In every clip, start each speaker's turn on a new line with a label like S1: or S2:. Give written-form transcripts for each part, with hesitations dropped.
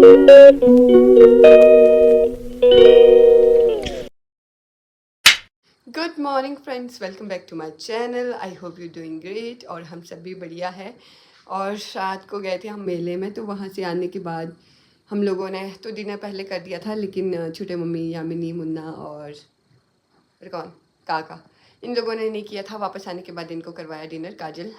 S1: Good morning friends, welcome back to my channel. I hope you doing great. और हम सब भी बढ़िया है। और रात को गए थे हम मेले में, तो वहाँ से आने के बाद हम लोगों ने तो डिनर पहले कर दिया था, लेकिन छोटे मम्मी, यामिनी, मुन्ना और फिर कौन, काका, इन लोगों ने नहीं किया था। वापस आने के बाद इनको करवाया डिनर, काजल।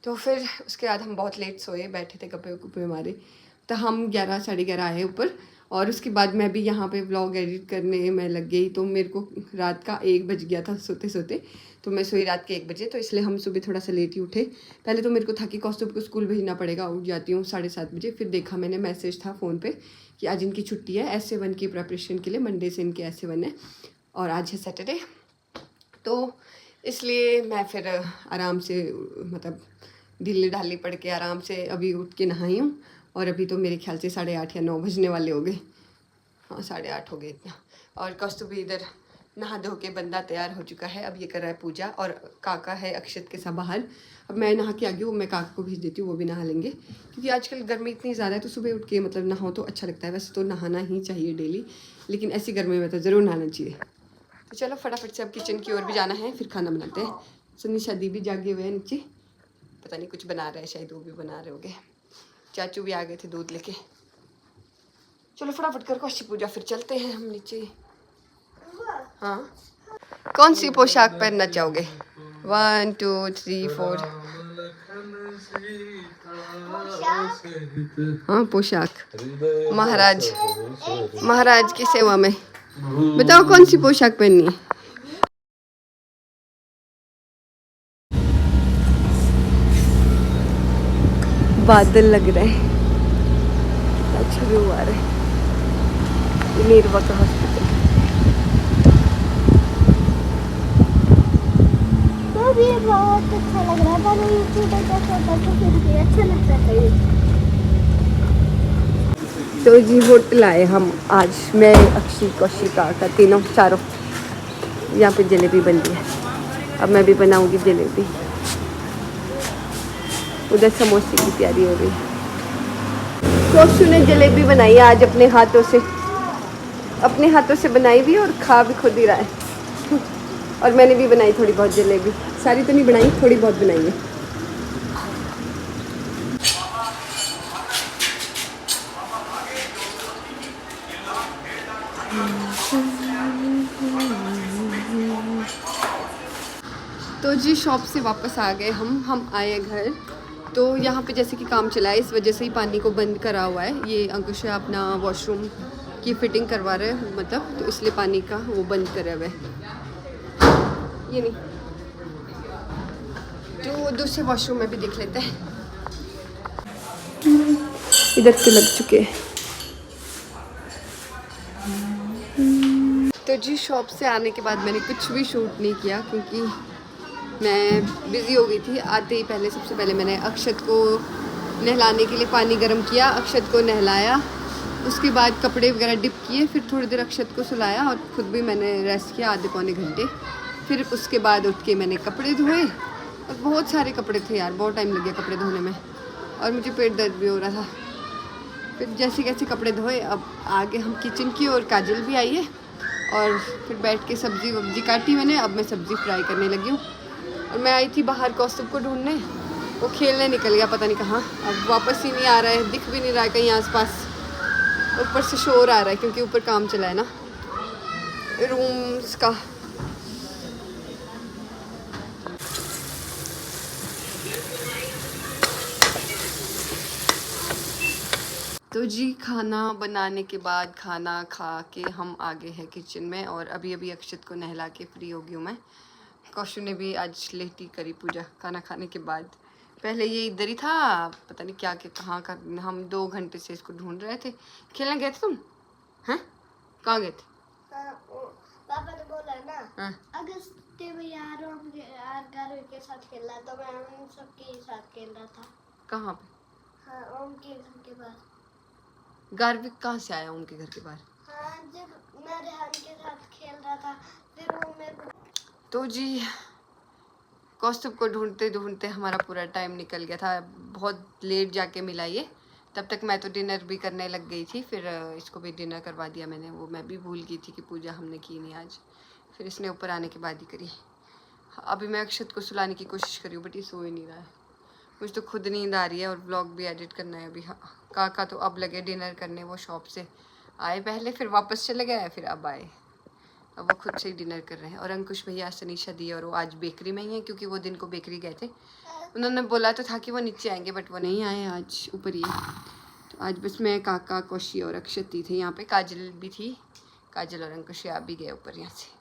S1: तो फिर उसके बाद हम बहुत लेट सोए, बैठे थे कपड़े कुपड़े मारे, तो हम 11 साढ़े 11 आए ऊपर। और उसके बाद मैं भी यहाँ पे व्लॉग एडिट करने में लग गई, तो मेरे को रात का 1 बज गया था सोते सोते। तो मैं सोई रात के 1 बजे, तो इसलिए हम सुबह थोड़ा सा लेट ही उठे। पहले तो मेरे को था कि कौस्तुभ को स्कूल भेजना पड़ेगा, उठ जाती हूँ 7:30 बजे। फिर देखा मैंने, मैसेज था फ़ोन पे कि आज इनकी छुट्टी है S7 की प्रिपरेशन के लिए, मंडे से इनके S7 है और आज है सैटरडे। तो इसलिए मैं फिर आराम से, मतलब ढीली ढाली पड़ के आराम से अभी उठ के नहाई हूँ। और अभी तो मेरे ख्याल से 8:30 या 9 बजने वाले हो गए। हाँ, 8:30 हो गए इतना। और कौस्तुभ भी इधर नहा धो के बंदा तैयार हो चुका है, अब ये कर रहा है पूजा। और काका है अक्षत के साथ बाहर। अब मैं नहा के आ गई हूँ, मैं काका को भेज देती हूँ, वो भी नहा लेंगे, क्योंकि आजकल गर्मी इतनी ज़्यादा है, तो सुबह उठ के मतलब नहाओ तो अच्छा लगता है। वैसे तो नहाना ही चाहिए डेली, लेकिन ऐसी गर्मी में तो ज़रूर नहाना चाहिए। तो चलो फटाफट से अब किचन की ओर भी जाना है, फिर खाना बनाते हैं। सन्नी शादी भी जागे हुए हैं नीचे, पता नहीं कुछ बना रहे हैं, शायद वो भी बना रहे होंगे। चाचू भी आ गए थे दूध लेके। चलो फटाफट कर कौशी पूजा, फिर चलते हैं हम नीचे। हाँ, कौन सी पोशाक पहनना चाहोगे? 1 2 3 4। हाँ, पोशाक महाराज, महाराज की सेवा में। बताओ कौन सी पोशाक पहननी है? बादल लग रहे हैं, अच्छा व्यू आ रहा है। नीरवा का हॉस्पिटल।
S2: तो भी बहुत अच्छा लग रहा है, पर यूट्यूब पे कैसा होता है तो फिर भी अच्छा लगता है।
S1: तो जी होटल आए हम आज, मैं, अक्षी, कौशिका का तीनों चारों। यहाँ पे जलेबी बन रही है, अब मैं भी बनाऊंगी जलेबी। उधर समोसे की तैयारी हो रही है। कौशु ने जलेबी बनाई है आज अपने हाथों से, अपने हाथों से बनाई भी और खा भी खुद ही रहा है। और मैंने भी बनाई थोड़ी बहुत जलेबी, सारी तो नहीं बनाई, थोड़ी बहुत बनाई है। तो जी शॉप से वापस आ गए हम आए घर। तो यहाँ पे जैसे कि काम चला है, इस वजह से ही पानी को बंद करा हुआ है। ये अंकुश अपना वॉशरूम की फिटिंग करवा रहे हैं, मतलब, तो इसलिए पानी का वो बंद करा हुआ है। ये नहीं, तो दूसरे वॉशरूम में भी देख लेते हैं। इधर तो लग चुके हैं। तो जी शॉप से आने के बाद मैंने कुछ भी शूट नहीं किया, क्योंकि मैं बिज़ी हो गई थी। आते ही पहले, सबसे पहले मैंने अक्षत को नहलाने के लिए पानी गर्म किया, अक्षत को नहलाया, उसके बाद कपड़े वगैरह डिप किए, फिर थोड़ी देर अक्षत को सुलाया और ख़ुद भी मैंने रेस्ट किया आधे पौने घंटे। फिर उसके बाद उठ के मैंने कपड़े धोए, और बहुत सारे कपड़े थे यार, बहुत टाइम लग गया कपड़े धोने में, और मुझे पेट दर्द भी हो रहा था। फिर जैसे कैसे कपड़े धोए, अब आगे हम किचन की, और काजल भी आई है। और फिर बैठ के सब्ज़ी वब्जी काटी मैंने, अब मैं सब्ज़ी फ्राई करने लगी हूँ। और मैं आई थी बाहर कौस्तुभ को ढूंढने, वो खेलने निकल गया पता नहीं कहाँ, अब वापस ही नहीं आ रहा है, दिख भी नहीं रहा है कहीं आसपास। ऊपर से शोर आ रहा है, क्योंकि ऊपर काम चला है ना रूम्स का। तो जी खाना बनाने के बाद, खाना खा के हम आ गए हैं किचन में, और अभी अभी अक्षत को नहला के फ्री हो गई हूँ मैं। कौशु ने भी आज लेटी करी पूजा खाना खाने के बाद। पहले ये इधर ही था, पता नहीं क्या क्या कहाँ का, हम 2 घंटे से इसको ढूंढ रहे थे। खेलने गए थे तुम? हैं, कहाँ गए थे?
S2: पापा ने बोला ना,
S1: हाँ,
S2: अगस्त्य में यार घर के साथ खेल रहा, तो मैं उन सबके साथ खेल रहा था।
S1: कहाँ पे?
S2: हाँ, ओम के घर के पास।
S1: गार्विक कहाँ से आया उनके घर के बाहर?
S2: हाँ, जब मैं रेहान के साथ खेल रहा था, फिर वो मेरे को।
S1: तो जी कौस्तुभ को ढूंढते ढूंढते हमारा पूरा टाइम निकल गया था, बहुत लेट जाके मिला ये। तब तक मैं तो डिनर भी करने लग गई थी, फिर इसको भी डिनर करवा दिया मैंने। वो मैं भी भूल गई थी कि पूजा हमने की नहीं आज, फिर इसने ऊपर आने के बाद ही करी। अभी मैं अक्षत को सुलाने की कोशिश करी हूँ बट ये सो ही नहीं रहा है। मुझे तो खुद नींद आ रही है और व्लॉग भी एडिट करना है अभी। काका तो अब लगे डिनर करने, वो शॉप से आए पहले, फिर वापस चले गए, फिर अब आए। अब वो खुद से ही डिनर कर रहे हैं। और अंकुश भैया, सनीशा दी और वो आज बेकरी में ही है, क्योंकि वो दिन को बेकरी गए थे। उन्होंने बोला तो था कि वो नीचे आएंगे बट वो नहीं आए, आज ऊपर ही है। तो आज बस मैं, काका, कौशी और अक्षती थे यहाँ पे। काजल भी थी, काजल और अंकुश आप भी गए ऊपर यहाँ से।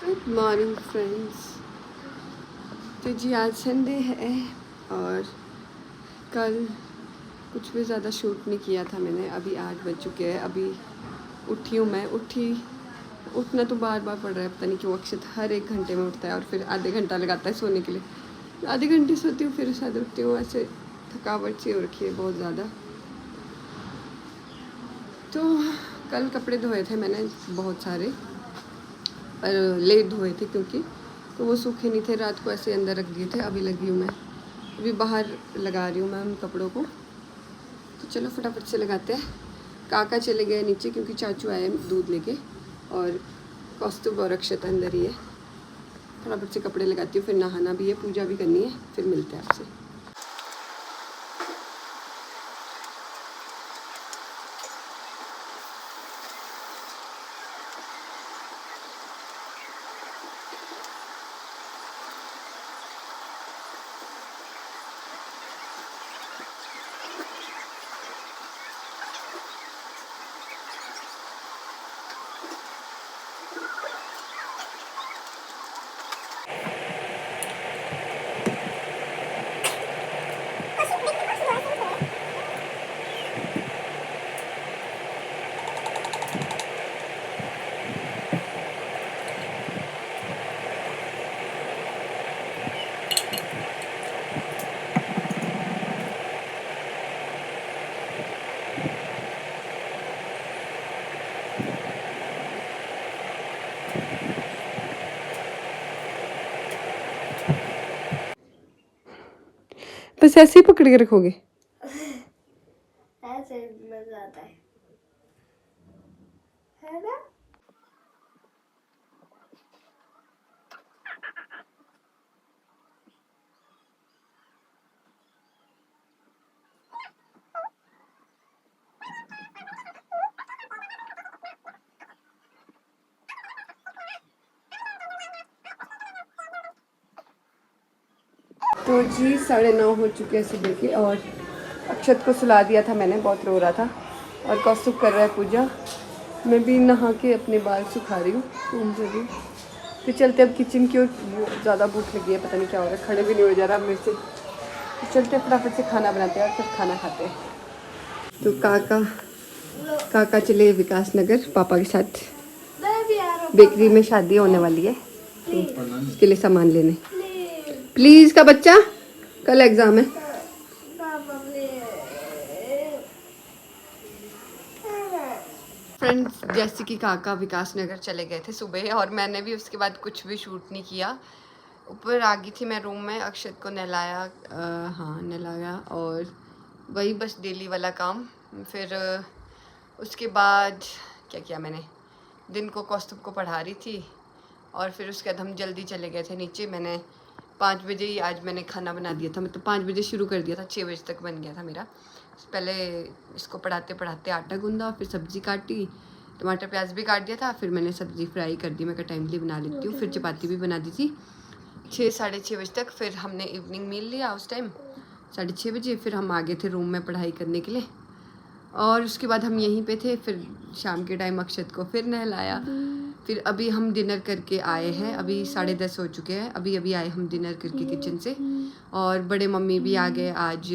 S1: Good morning friends. तो जी आज संडे है और कल कुछ भी ज़्यादा शूट नहीं किया था मैंने। अभी 8 बज चुके हैं, अभी उठी हूँ मैं। उठना तो बार बार पड़ रहा है, पता नहीं क्यों। अक्षत हर 1 घंटे में उठता है और फिर आधे घंटा लगाता है सोने के लिए। आधे घंटे सोती हूँ, फिर शायद उठती हूँ। ऐसे थकावट सी हो रखी है बहुत ज़्यादा। तो कल कपड़े धोए थे मैंने बहुत सारे, पर लेट धोए थे क्योंकि तो वो सूखे नहीं थे। रात को ऐसे अंदर रख दिए थे। अभी लगी हूँ मैं, अभी बाहर लगा रही हूँ मैं उन कपड़ों को। तो चलो फटाफट से लगाते हैं। काका चले गए नीचे क्योंकि चाचू आए दूध लेके, और कौस्तुभ और अक्षत अंदर ही है। फटाफट से कपड़े लगाती हूँ, फिर नहाना भी है, पूजा भी करनी है, फिर मिलते हैं आपसे। बस ऐसे ही पकड़ के रखोगे?
S2: ऐसे मजा आता है ना?
S1: तो जी 9:30 हो चुके हैं सुबह के, और अक्षत को सुला दिया था मैंने, बहुत रो रहा था। और कौस्तुभ कर रहा है पूजा। मैं भी नहा के अपने बाल सुखा रही हूँ उनसे भी। तो चलते अब किचन की ओर। ज़्यादा भूख लगी है, पता नहीं क्या हो रहा है, खड़े भी नहीं हो जा रहा मेरे से। तो चलते फटाफट से खाना बनाते हैं और फिर खाना खाते हैं। तो काका चले विकास नगर पापा के साथ।
S2: मैं भी आ रहा हूँ।
S1: बेकरी में शादी होने वाली है, तो उसके लिए सामान लेने। प्लीज़ का बच्चा, कल एग्ज़ाम है। फ्रेंड्स, जैसे कि काका विकास नगर चले गए थे सुबह, और मैंने भी उसके बाद कुछ भी शूट नहीं किया। ऊपर आ गई थी मैं रूम में, अक्षत को नहलाया, हाँ नहलाया, और वही बस डेली वाला काम। फिर उसके बाद क्या किया मैंने, दिन को कौस्तुभ को पढ़ा रही थी, और फिर उसके बाद हम जल्दी चले गए थे नीचे। मैंने 5 बजे ही आज मैंने खाना बना दिया था, मतलब 5 बजे शुरू कर दिया था, 6 बजे तक बन गया था मेरा। पहले इसको पढ़ाते पढ़ाते आटा गूंदा, फिर सब्ज़ी काटी, टमाटर प्याज भी काट दिया था, फिर मैंने सब्ज़ी फ्राई कर दी। मैं का टाइमली बना लेती हूँ। फिर चपाती भी बना दी थी 6 साढ़े 6 बजे तक। फिर हमने इवनिंग मील लिया उस टाइम 6:30 बजे। फिर हम आ गए थे रूम में पढ़ाई करने के लिए, और उसके बाद हम यहीं पे थे। फिर शाम के टाइम अक्षत को फिर नहलाया। फिर अभी हम डिनर करके आए हैं, अभी 10:30 हो चुके हैं। अभी आए हम डिनर करके किचन से, और बड़े मम्मी भी आ गए आज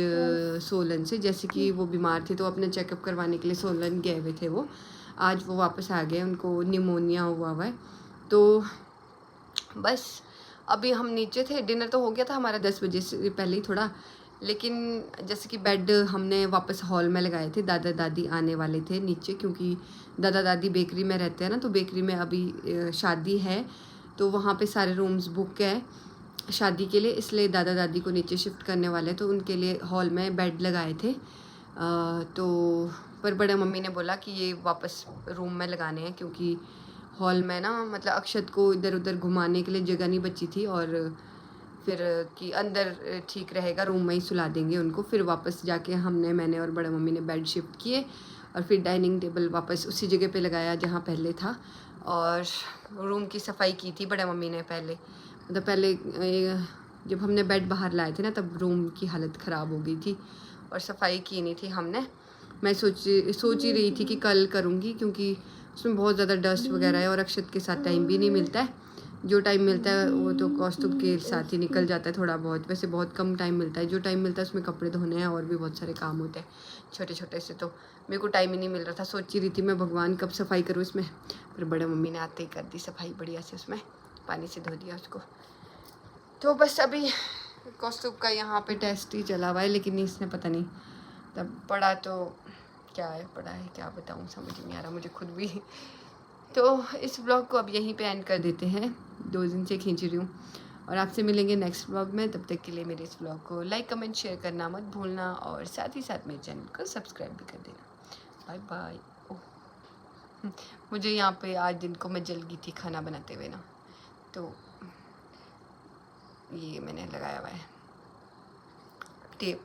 S1: सोलन से। जैसे कि वो बीमार थे तो अपना चेकअप करवाने के लिए सोलन गए हुए थे वो। आज वो वापस आ गए, उनको निमोनिया हुआ है। तो बस अभी हम नीचे थे, डिनर तो हो गया था हमारा 10 बजे से पहले ही थोड़ा, लेकिन जैसे कि बेड हमने वापस हॉल में लगाए थे। दादा दादी आने वाले थे नीचे, क्योंकि दादा दादी बेकरी में रहते हैं ना, तो बेकरी में अभी शादी है, तो वहाँ पे सारे रूम्स बुक है। शादी के लिए, इसलिए दादा दादी को नीचे शिफ्ट करने वाले, तो उनके लिए हॉल में बेड लगाए थे। तो पर बड़े मम्मी ने बोला कि ये वापस रूम में लगाने हैं, क्योंकि हॉल में ना मतलब अक्षत को इधर उधर घुमाने के लिए जगह नहीं बची थी, और फिर कि अंदर ठीक रहेगा, रूम में ही सुला देंगे उनको। फिर वापस जाके मैंने और बड़े मम्मी ने बेड शिफ्ट किए, और फिर डाइनिंग टेबल वापस उसी जगह पे लगाया जहाँ पहले था। और रूम की सफाई की थी बड़े मम्मी ने पहले, मतलब पहले जब हमने बेड बाहर लाए थे ना, तब रूम की हालत ख़राब हो गई थी और सफाई की नहीं थी हमने। मैं सोच ही रही थी कि कल करूँगी, क्योंकि उसमें बहुत ज़्यादा डस्ट वगैरह है और अक्षत के साथ टाइम भी नहीं मिलता है। जो टाइम मिलता है वो तो कौस्तुभ के साथ ही निकल जाता है थोड़ा बहुत, वैसे बहुत कम टाइम मिलता है। जो टाइम मिलता है उसमें कपड़े धोने हैं और भी बहुत सारे काम होते हैं छोटे छोटे से, तो मेरे को टाइम ही नहीं मिल रहा था। सोच ही रही थी मैं, भगवान कब सफाई करूँ इसमें। फिर बड़े मम्मी ने आते ही कर दी सफाई बढ़िया से, उसमें पानी से धो दिया उसको। तो बस अभी कौस्तुभ का यहाँ पे टेस्ट ही चला हुआ है, लेकिन इसने पता नहीं तब पढ़ा तो क्या है, पढ़ा है क्या बताऊँ, समझ नहीं आ रहा मुझे खुद भी। तो इस ब्लॉग को अब यहीं पे एंड कर देते हैं, 2 दिन से खींच रही हूँ, और आपसे मिलेंगे नेक्स्ट ब्लॉग में। तब तक के लिए मेरे इस ब्लॉग को लाइक कमेंट शेयर करना मत भूलना, और साथ ही साथ मेरे चैनल को सब्सक्राइब भी कर देना। Bye bye. मुझे यहाँ पे आज दिन को मैं जल गई थी खाना बनाते हुए ना, तो ये मैंने लगाया हुआ है टेप।